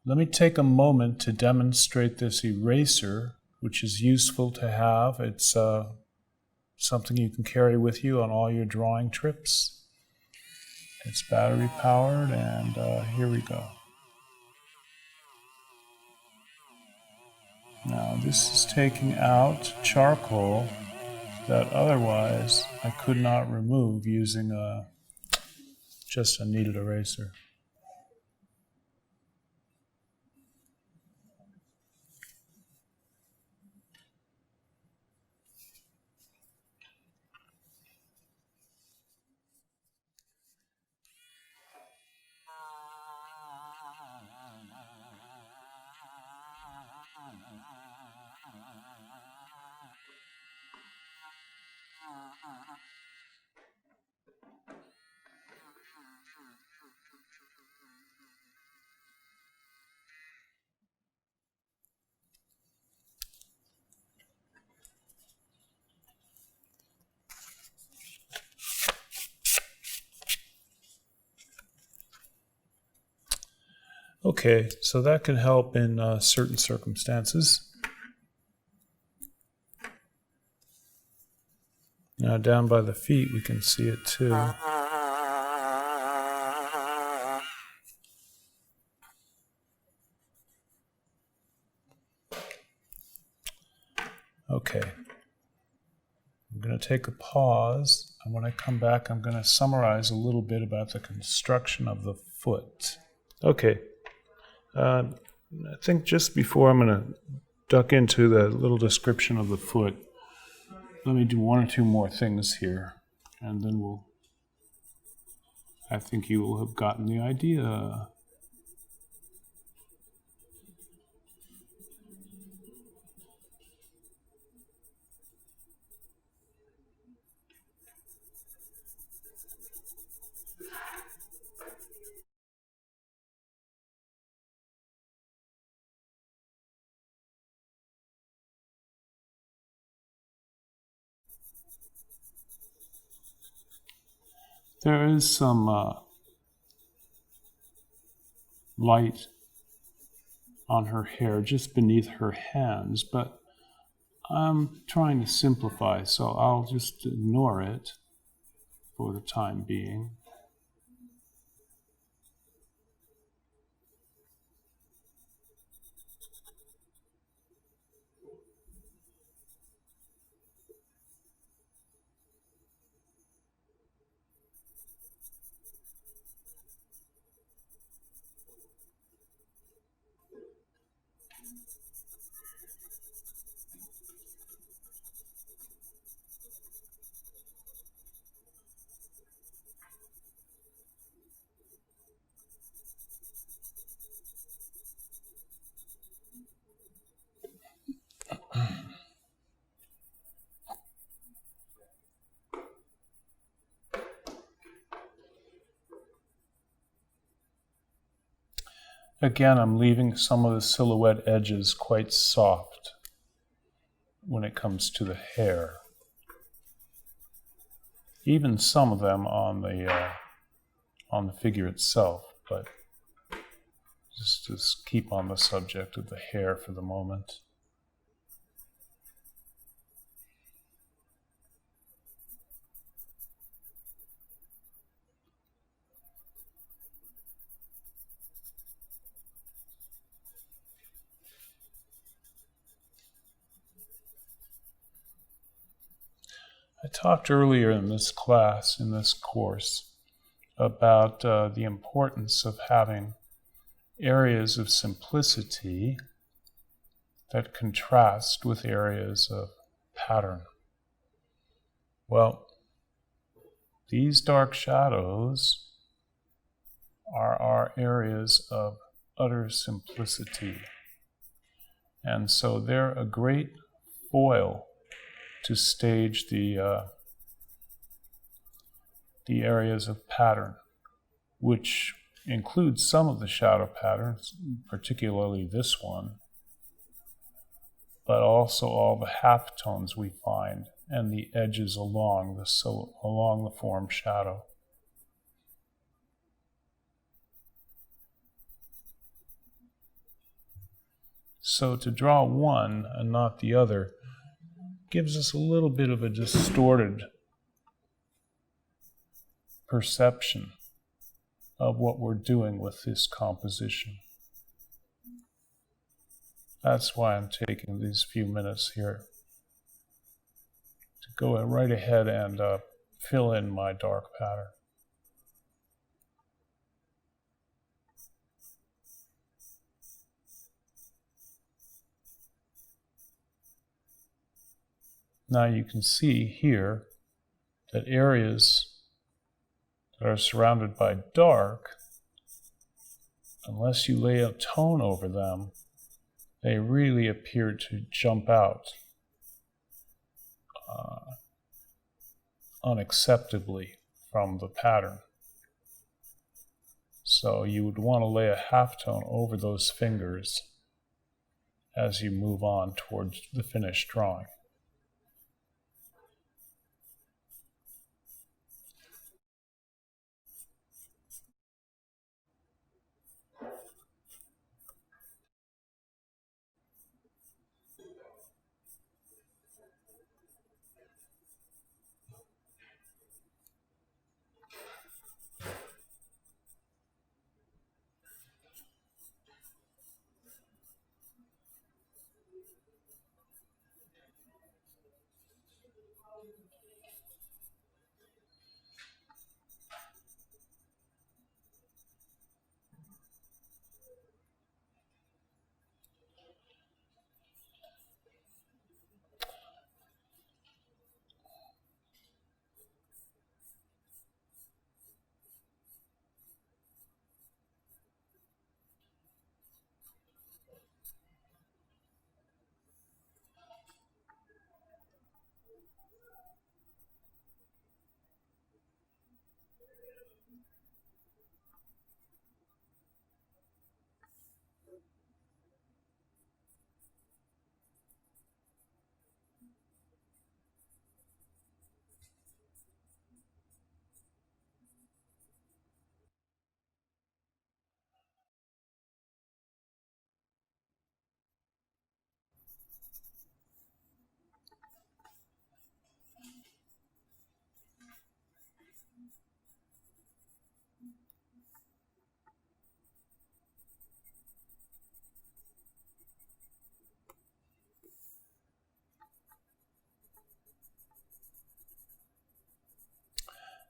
Let me take a moment to demonstrate this eraser, which is useful to have. It's something you can carry with you on all your drawing trips. It's battery powered, and here we go. Now this is taking out charcoal that otherwise I could not remove using just a kneaded eraser. Okay, so that can help in certain circumstances. Now down by the feet we can see it too. Okay, I'm going to take a pause, and when I come back I'm going to summarize a little bit about the construction of the foot. Okay. I think just before I'm going to duck into the little description of the foot, let me do one or two more things here, and then I think you will have gotten the idea. There is some light on her hair just beneath her hands, but I'm trying to simplify, so I'll just ignore it for the time being. Again, I'm leaving some of the silhouette edges quite soft when it comes to the hair. Even some of them on the figure itself, but just keep on the subject of the hair for the moment. I talked earlier in this class, in this course, about the importance of having areas of simplicity that contrast with areas of pattern. Well, these dark shadows are our areas of utter simplicity. And so they're a great foil to stage the areas of pattern, which includes some of the shadow patterns, particularly this one, but also all the halftones we find and the edges along the form shadow. So to draw one and not the other gives us a little bit of a distorted perception of what we're doing with this composition. That's why I'm taking these few minutes here to go right ahead and fill in my dark pattern. Now you can see here that areas that are surrounded by dark, unless you lay a tone over them, they really appear to jump out unacceptably from the pattern. So you would want to lay a halftone over those fingers as you move on towards the finished drawing.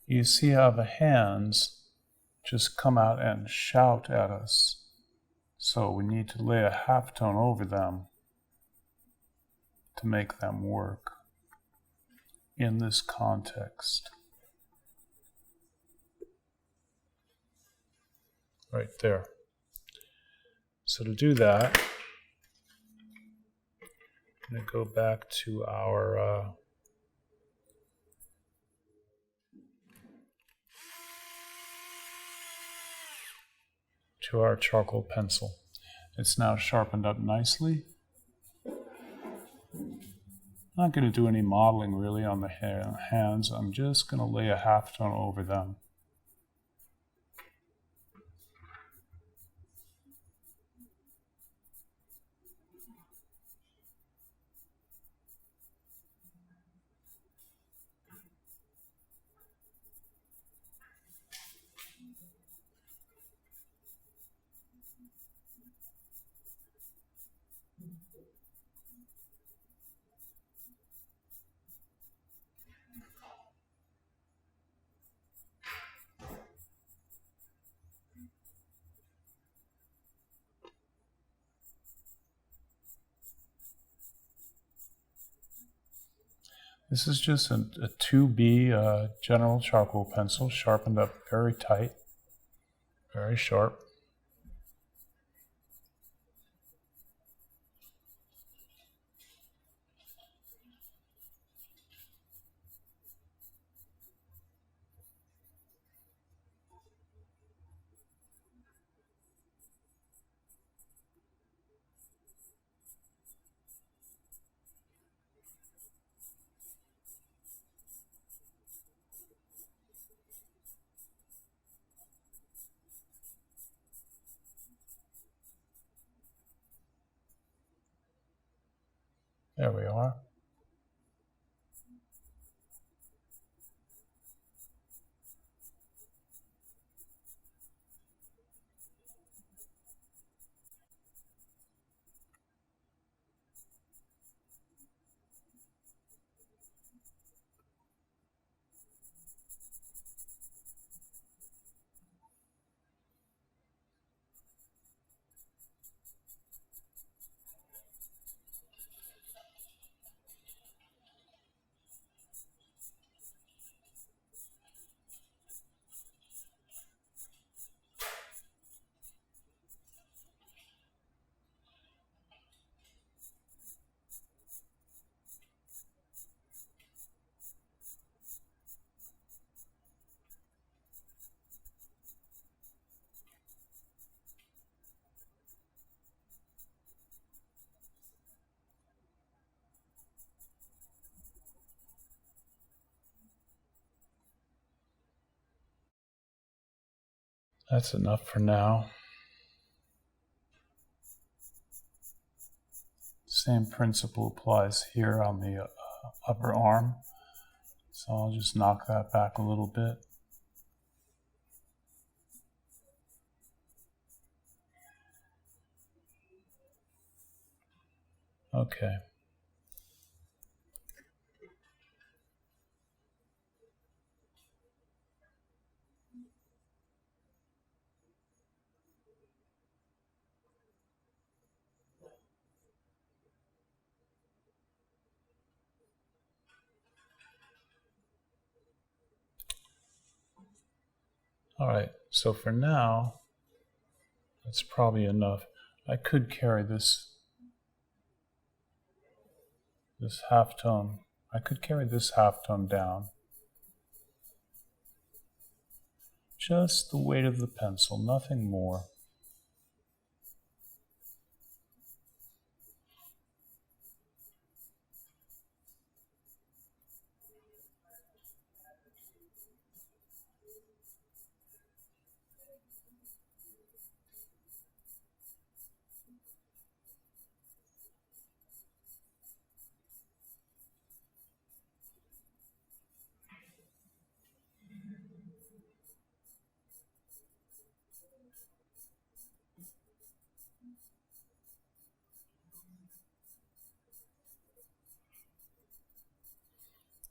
You see how the hands just come out and shout at us. So we need to lay a halftone over them to make them work in this context. Right there. So to do that, I'm going to go back to our charcoal pencil. It's now sharpened up nicely. I'm not going to do any modeling really on the hands. I'm just going to lay a halftone over them. This is just a 2B general charcoal pencil, sharpened up very tight, very sharp. There we are. That's enough for now. Same principle applies here on the upper arm. So I'll just knock that back a little bit. Okay. All right, so for now, that's probably enough. I could carry this halftone. I could carry this halftone down. Just the weight of the pencil, nothing more.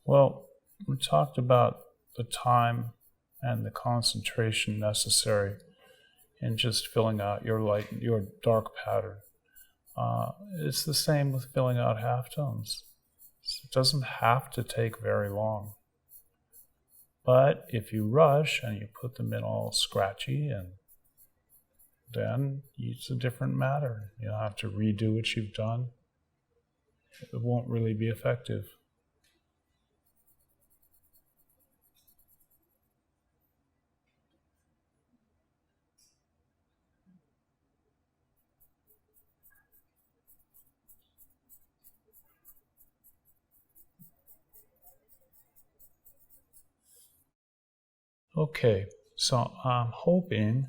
Well, we talked about the time and the concentration necessary in just filling out your dark pattern. It's the same with filling out halftones. It doesn't have to take very long. But if you rush and you put them in all scratchy, and then it's a different matter. You'll have to redo what you've done. It won't really be effective. Okay, so I'm hoping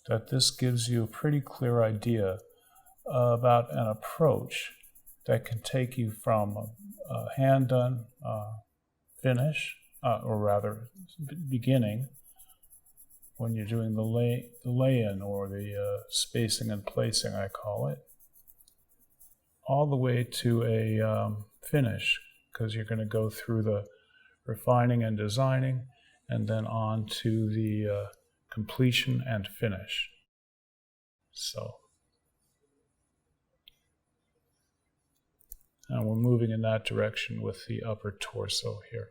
that this gives you a pretty clear idea about an approach that can take you from a hand-done finish, or rather beginning, when you're doing the lay-in or the spacing and placing, I call it, all the way to a finish, because you're going to go through the refining and designing, and then on to the completion and finish. So, and we're moving in that direction with the upper torso here.